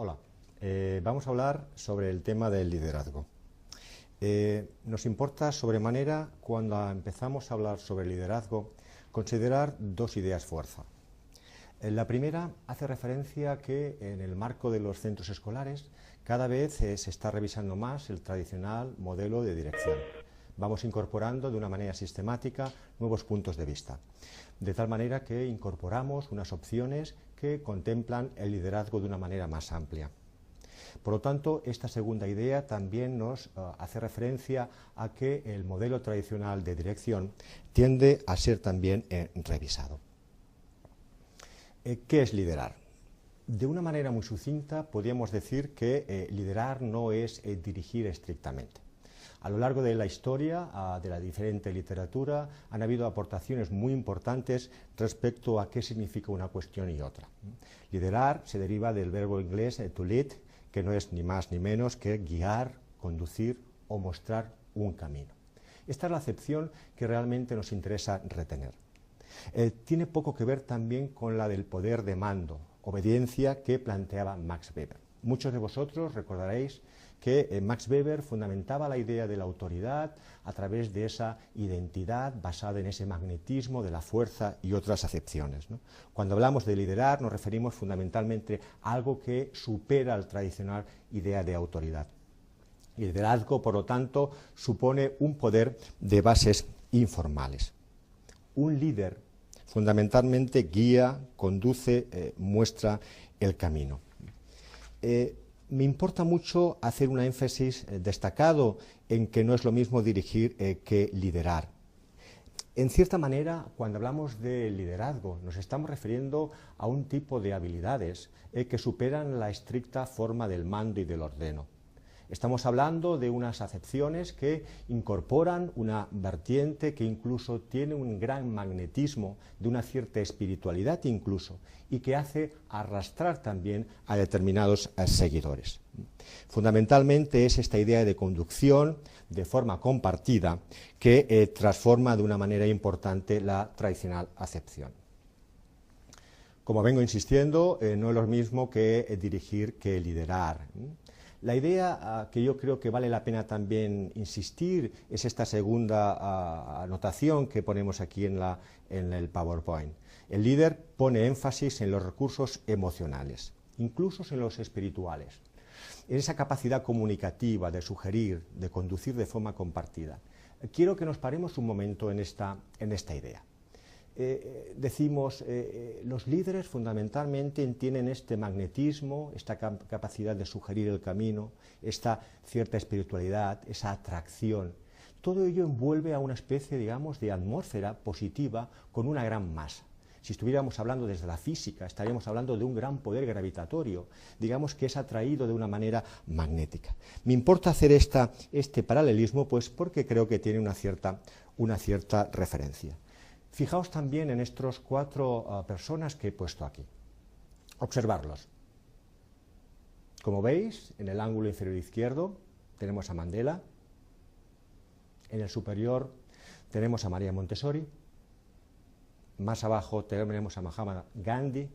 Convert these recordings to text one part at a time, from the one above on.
Hola, vamos a hablar sobre el tema del liderazgo. Nos importa sobremanera, cuando empezamos a hablar sobre liderazgo, considerar dos ideas fuerza. La primera hace referencia a que en el marco de los centros escolares cada vez se está revisando más el tradicional modelo de dirección. Vamos incorporando de una manera sistemática nuevos puntos de vista, de tal manera que incorporamos unas opciones que contemplan el liderazgo de una manera más amplia. Por lo tanto, esta segunda idea también nos hace referencia a que el modelo tradicional de dirección tiende a ser también revisado. ¿Qué es liderar? De una manera muy sucinta podríamos decir que liderar no es dirigir estrictamente. A lo largo de la historia de la diferente literatura han habido aportaciones muy importantes respecto a qué significa una cuestión y otra. Liderar se deriva del verbo inglés to lead, que no es ni más ni menos que guiar, conducir o mostrar un camino. Esta es la acepción que realmente nos interesa retener. Tiene poco que ver también con la del poder de mando, obediencia, que planteaba Max Weber. Muchos de vosotros recordaréis que Max Weber fundamentaba la idea de la autoridad a través de esa identidad basada en ese magnetismo de la fuerza y otras acepciones, ¿no? Cuando hablamos de liderar nos referimos fundamentalmente a algo que supera la tradicional idea de autoridad. El liderazgo, por lo tanto, supone un poder de bases informales. Un líder fundamentalmente guía, conduce, muestra el camino. Me importa mucho hacer un énfasis destacado en que no es lo mismo dirigir que liderar. En cierta manera, cuando hablamos de liderazgo, nos estamos refiriendo a un tipo de habilidades que superan la estricta forma del mando y del ordeno. Estamos hablando de unas acepciones que incorporan una vertiente que incluso tiene un gran magnetismo, de una cierta espiritualidad incluso, y que hace arrastrar también a determinados seguidores. Fundamentalmente es esta idea de conducción de forma compartida que transforma de una manera importante la tradicional acepción. Como vengo insistiendo, no es lo mismo que dirigir que liderar. La idea que yo creo que vale la pena también insistir es esta segunda anotación que ponemos aquí en el PowerPoint. El líder pone énfasis en los recursos emocionales, incluso en los espirituales, en esa capacidad comunicativa de sugerir, de conducir de forma compartida. Quiero que nos paremos un momento en esta idea. Decimos, los líderes fundamentalmente tienen este magnetismo, esta capacidad de sugerir el camino, esta cierta espiritualidad, esa atracción. Todo ello envuelve a una especie, digamos, de atmósfera positiva con una gran masa. Si estuviéramos hablando desde la física, estaríamos hablando de un gran poder gravitatorio, digamos que es atraído de una manera magnética. Me importa hacer este paralelismo, pues porque creo que tiene una cierta referencia. Fijaos también en estos cuatro personas que he puesto aquí. Observarlos. Como veis, en el ángulo inferior izquierdo tenemos a Mandela, en el superior tenemos a María Montessori, más abajo tenemos a Mahatma Gandhi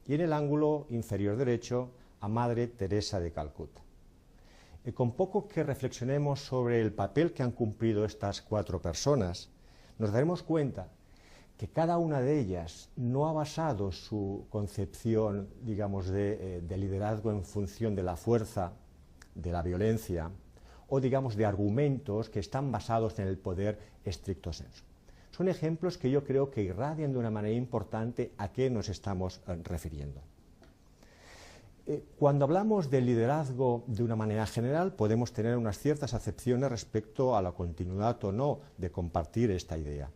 y en el ángulo inferior derecho a Madre Teresa de Calcuta. Con poco que reflexionemos sobre el papel que han cumplido estas cuatro personas, nos daremos cuenta que cada una de ellas no ha basado su concepción, digamos, de liderazgo en función de la fuerza, de la violencia, o digamos de argumentos que están basados en el poder estricto sensu. Son ejemplos que yo creo que irradian de una manera importante a qué nos estamos refiriendo. Cuando hablamos de liderazgo de una manera general, podemos tener unas ciertas acepciones respecto a la continuidad o no de compartir esta idea.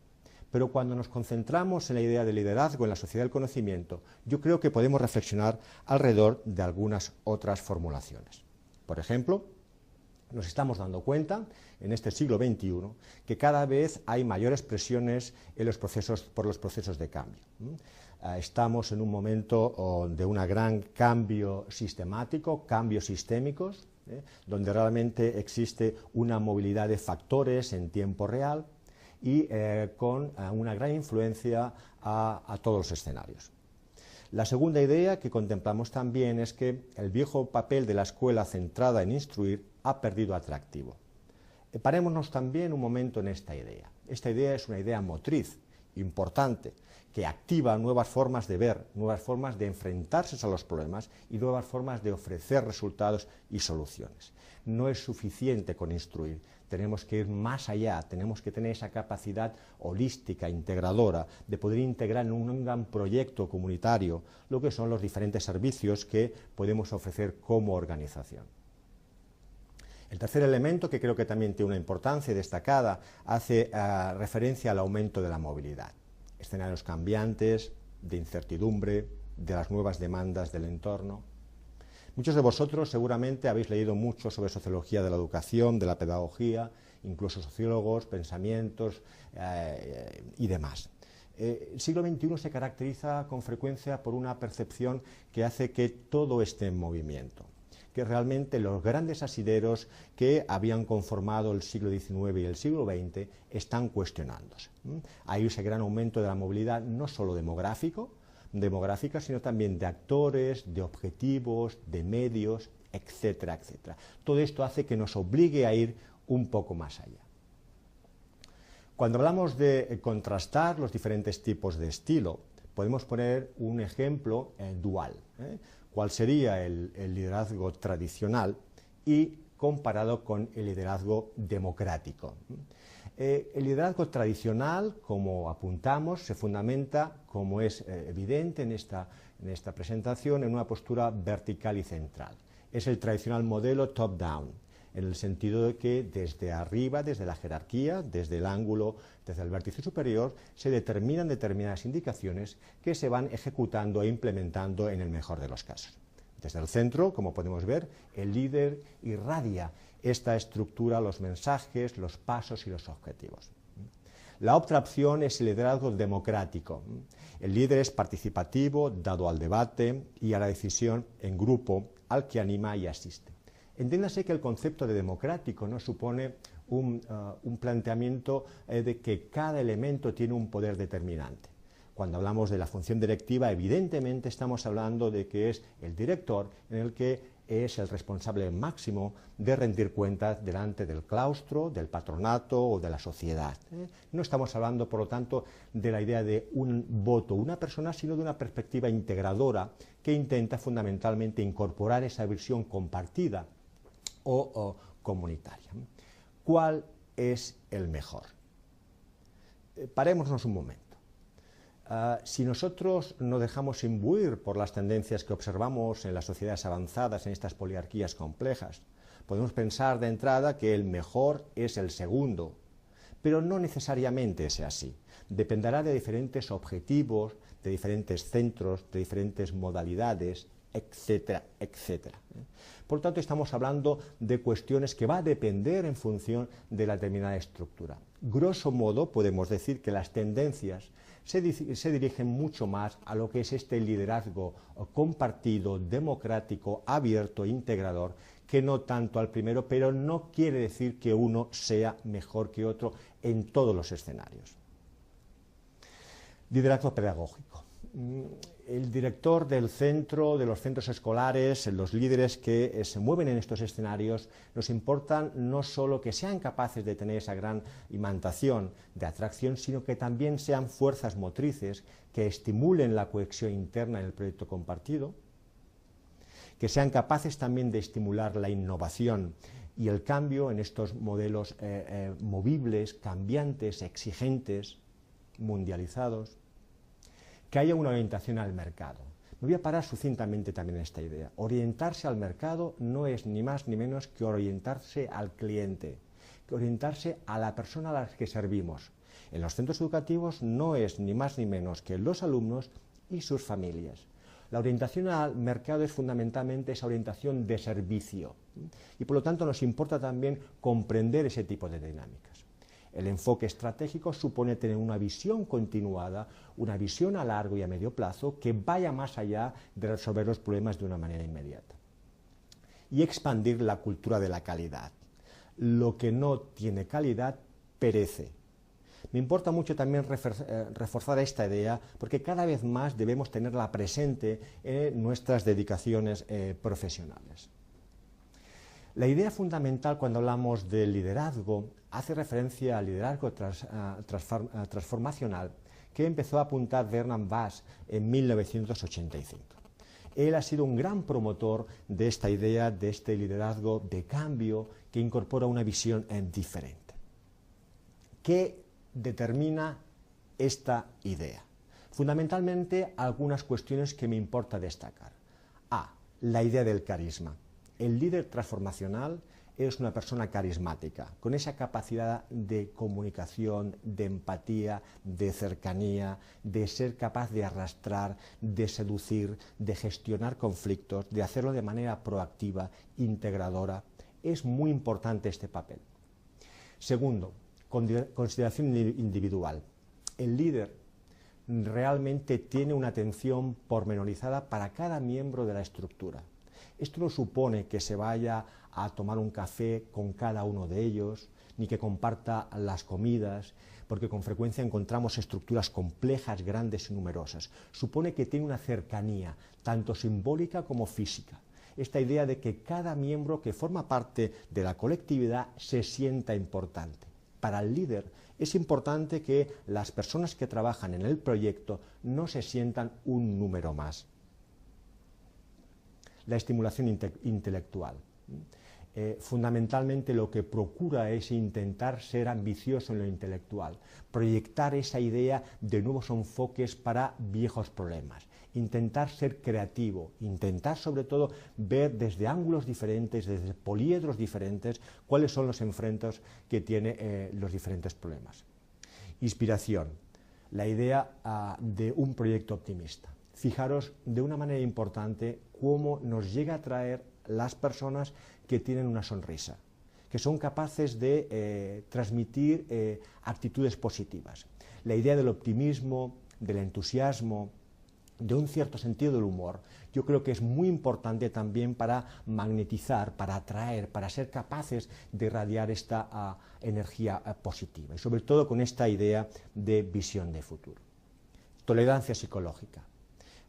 Pero cuando nos concentramos en la idea de liderazgo en la sociedad del conocimiento, yo creo que podemos reflexionar alrededor de algunas otras formulaciones. Por ejemplo, nos estamos dando cuenta, en este siglo XXI, que cada vez hay mayores presiones por los procesos de cambio. Estamos en un momento de un gran cambio sistemático, cambios sistémicos, donde realmente existe una movilidad de factores en tiempo real y con una gran influencia a todos los escenarios. La segunda idea que contemplamos también es que el viejo papel de la escuela centrada en instruir ha perdido atractivo. Parémonos también un momento en esta idea. Esta idea es una idea motriz, importante, que activa nuevas formas de ver, nuevas formas de enfrentarse a los problemas y nuevas formas de ofrecer resultados y soluciones. No es suficiente con instruir, tenemos que ir más allá, tenemos que tener esa capacidad holística, integradora, de poder integrar en un gran proyecto comunitario lo que son los diferentes servicios que podemos ofrecer como organización. El tercer elemento, que creo que también tiene una importancia destacada, hace referencia al aumento de la movilidad. Escenarios cambiantes, de incertidumbre, de las nuevas demandas del entorno. Muchos de vosotros seguramente habéis leído mucho sobre sociología de la educación, de la pedagogía, incluso sociólogos, pensamientos y demás. El siglo XXI se caracteriza con frecuencia por una percepción que hace que todo esté en movimiento, que realmente los grandes asideros que habían conformado el siglo XIX y el siglo XX están cuestionándose. Hay ese gran aumento de la movilidad, no solo demográfica, sino también de actores, de objetivos, de medios, etcétera, etcétera. Todo esto hace que nos obligue a ir un poco más allá. Cuando hablamos de contrastar los diferentes tipos de estilo, podemos poner un ejemplo dual. ¿Cuál sería el liderazgo tradicional y comparado con el liderazgo democrático? El liderazgo tradicional, como apuntamos, se fundamenta, como es evidente en esta presentación, en una postura vertical y central. Es el tradicional modelo top-down, en el sentido de que desde arriba, desde la jerarquía, desde el ángulo, desde el vértice superior, se determinan determinadas indicaciones que se van ejecutando e implementando en el mejor de los casos. Desde el centro, como podemos ver, el líder irradia esta estructura, los mensajes, los pasos y los objetivos. La otra opción es el liderazgo democrático. El líder es participativo, dado al debate y a la decisión en grupo, al que anima y asiste. Entiéndase que el concepto de democrático no supone un planteamiento de que cada elemento tiene un poder determinante. Cuando hablamos de la función directiva, evidentemente estamos hablando de que es el director en el que es el responsable máximo de rendir cuentas delante del claustro, del patronato o de la sociedad. No estamos hablando, por lo tanto, de la idea de un voto, una persona, sino de una perspectiva integradora que intenta fundamentalmente incorporar esa visión compartida o comunitaria. ¿Cuál es el mejor? Parémonos un momento. Si nosotros nos dejamos imbuir por las tendencias que observamos en las sociedades avanzadas, en estas poliarquías complejas, podemos pensar de entrada que el mejor es el segundo, pero no necesariamente es así. Dependerá de diferentes objetivos, de diferentes centros, de diferentes modalidades, etcétera, etcétera. Por lo tanto, estamos hablando de cuestiones que va a depender en función de la determinada estructura. Grosso modo, podemos decir que las tendencias se dirigen mucho más a lo que es este liderazgo compartido, democrático, abierto, integrador, que no tanto al primero, pero no quiere decir que uno sea mejor que otro en todos los escenarios. Liderazgo pedagógico. El director del centro, de los centros escolares, los líderes que se mueven en estos escenarios, nos importan no solo que sean capaces de tener esa gran imantación de atracción, sino que también sean fuerzas motrices que estimulen la cohesión interna en el proyecto compartido, que sean capaces también de estimular la innovación y el cambio en estos modelos movibles, cambiantes, exigentes, mundializados, que haya una orientación al mercado. Me voy a parar sucintamente también en esta idea. Orientarse al mercado no es ni más ni menos que orientarse al cliente, que orientarse a la persona a la que servimos. En los centros educativos no es ni más ni menos que los alumnos y sus familias. La orientación al mercado es fundamentalmente esa orientación de servicio y por lo tanto nos importa también comprender ese tipo de dinámicas. El enfoque estratégico supone tener una visión continuada, una visión a largo y a medio plazo que vaya más allá de resolver los problemas de una manera inmediata. Y expandir la cultura de la calidad. Lo que no tiene calidad perece. Me importa mucho también reforzar esta idea porque cada vez más debemos tenerla presente en nuestras dedicaciones profesionales. La idea fundamental cuando hablamos de liderazgo hace referencia al liderazgo transformacional que empezó a apuntar Bernard Bass en 1985. Él ha sido un gran promotor de esta idea, de este liderazgo de cambio que incorpora una visión diferente. ¿Qué determina esta idea? Fundamentalmente algunas cuestiones que me importa destacar. A. La idea del carisma. El líder transformacional es una persona carismática, con esa capacidad de comunicación, de empatía, de cercanía, de ser capaz de arrastrar, de seducir, de gestionar conflictos, de hacerlo de manera proactiva, integradora. Es muy importante este papel. Segundo, consideración individual. El líder realmente tiene una atención pormenorizada para cada miembro de la estructura. Esto no supone que se vaya a tomar un café con cada uno de ellos, ni que comparta las comidas, porque con frecuencia encontramos estructuras complejas, grandes y numerosas. Supone que tiene una cercanía, tanto simbólica como física. Esta idea de que cada miembro que forma parte de la colectividad se sienta importante. Para el líder es importante que las personas que trabajan en el proyecto no se sientan un número más. La estimulación intelectual. Fundamentalmente lo que procura es intentar ser ambicioso en lo intelectual, proyectar esa idea de nuevos enfoques para viejos problemas, intentar ser creativo, intentar sobre todo ver desde ángulos diferentes, desde poliedros diferentes, cuáles son los enfrentos que tiene los diferentes problemas. Inspiración, la idea de un proyecto optimista. Fijaros de una manera importante cómo nos llega a atraer las personas que tienen una sonrisa, que son capaces de transmitir actitudes positivas. La idea del optimismo, del entusiasmo, de un cierto sentido del humor, yo creo que es muy importante también para magnetizar, para atraer, para ser capaces de irradiar esta energía positiva y sobre todo con esta idea de visión de futuro. Tolerancia psicológica.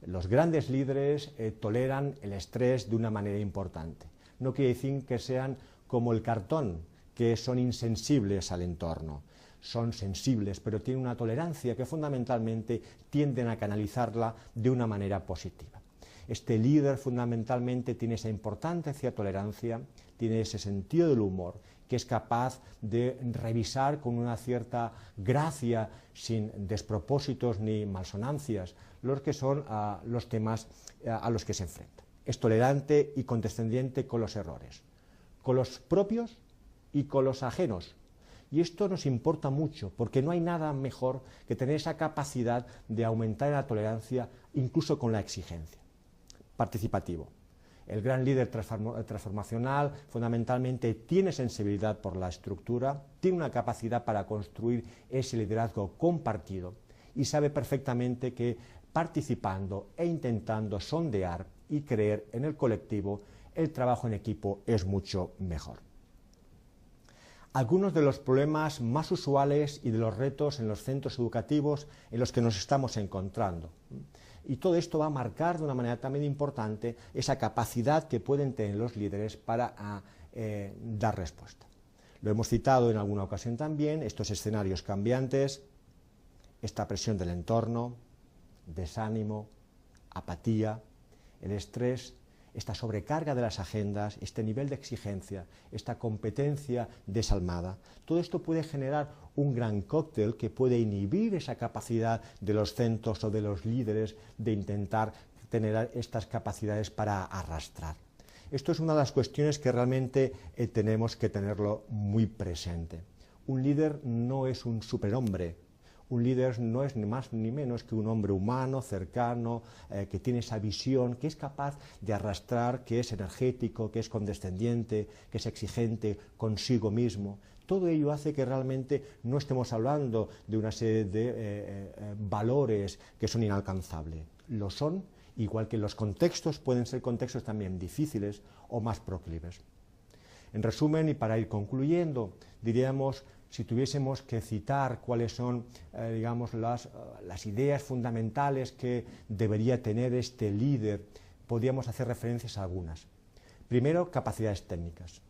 Los grandes líderes toleran el estrés de una manera importante. No quiere decir que sean como el cartón, que son insensibles al entorno. Son sensibles, pero tienen una tolerancia que fundamentalmente tienden a canalizarla de una manera positiva. Este líder fundamentalmente tiene esa importancia, tolerancia, tiene ese sentido del humor, que es capaz de revisar con una cierta gracia, sin despropósitos ni malsonancias, los que son los temas a los que se enfrenta. Es tolerante y condescendiente con los errores, con los propios y con los ajenos. Y esto nos importa mucho, porque no hay nada mejor que tener esa capacidad de aumentar la tolerancia, incluso con la exigencia. Participativo. El gran líder transformacional fundamentalmente tiene sensibilidad por la estructura, tiene una capacidad para construir ese liderazgo compartido y sabe perfectamente que participando e intentando sondear y creer en el colectivo, el trabajo en equipo es mucho mejor. Algunos de los problemas más usuales y de los retos en los centros educativos en los que nos estamos encontrando. Y todo esto va a marcar de una manera también importante esa capacidad que pueden tener los líderes para dar respuesta. Lo hemos citado en alguna ocasión también, estos escenarios cambiantes, esta presión del entorno, desánimo, apatía, el estrés, esta sobrecarga de las agendas, este nivel de exigencia, esta competencia desalmada, todo esto puede generar un gran cóctel que puede inhibir esa capacidad de los centros o de los líderes de intentar tener estas capacidades para arrastrar. Esto es una de las cuestiones que realmente tenemos que tenerlo muy presente. Un líder no es un superhombre. Un líder no es ni más ni menos que un hombre humano, cercano, que tiene esa visión, que es capaz de arrastrar, que es energético, que es condescendiente, que es exigente consigo mismo. Todo ello hace que realmente no estemos hablando de una serie de valores que son inalcanzables. Lo son, igual que los contextos pueden ser contextos también difíciles o más proclives. En resumen, y para ir concluyendo, diríamos si tuviésemos que citar cuáles son, digamos, las ideas fundamentales que debería tener este líder, podríamos hacer referencias a algunas. Primero, capacidades técnicas.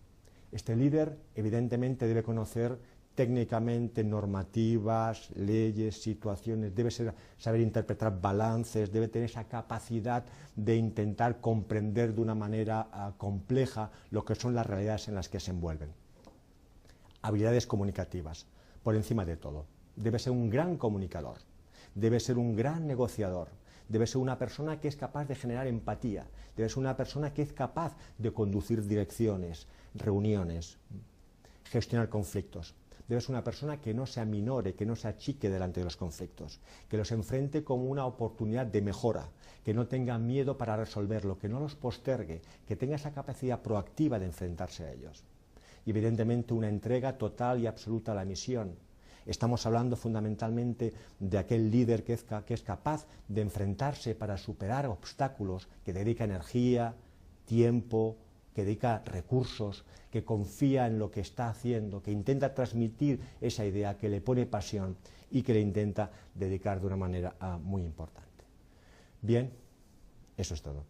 Este líder, evidentemente, debe conocer técnicamente normativas, leyes, situaciones, debe saber interpretar balances, debe tener esa capacidad de intentar comprender de una manera compleja lo que son las realidades en las que se envuelven. Habilidades comunicativas, por encima de todo. Debe ser un gran comunicador, debe ser un gran negociador, debe ser una persona que es capaz de generar empatía, debe ser una persona que es capaz de conducir direcciones, reuniones, gestionar conflictos. Debe ser una persona que no se aminore, que no se achique delante de los conflictos, que los enfrente como una oportunidad de mejora, que no tenga miedo para resolverlo, que no los postergue, que tenga esa capacidad proactiva de enfrentarse a ellos. Y evidentemente una entrega total y absoluta a la misión. Estamos hablando fundamentalmente de aquel líder que es capaz de enfrentarse para superar obstáculos, que dedica energía, tiempo, que dedica recursos, que confía en lo que está haciendo, que intenta transmitir esa idea, que le pone pasión y que le intenta dedicar de una manera muy importante. Bien, eso es todo.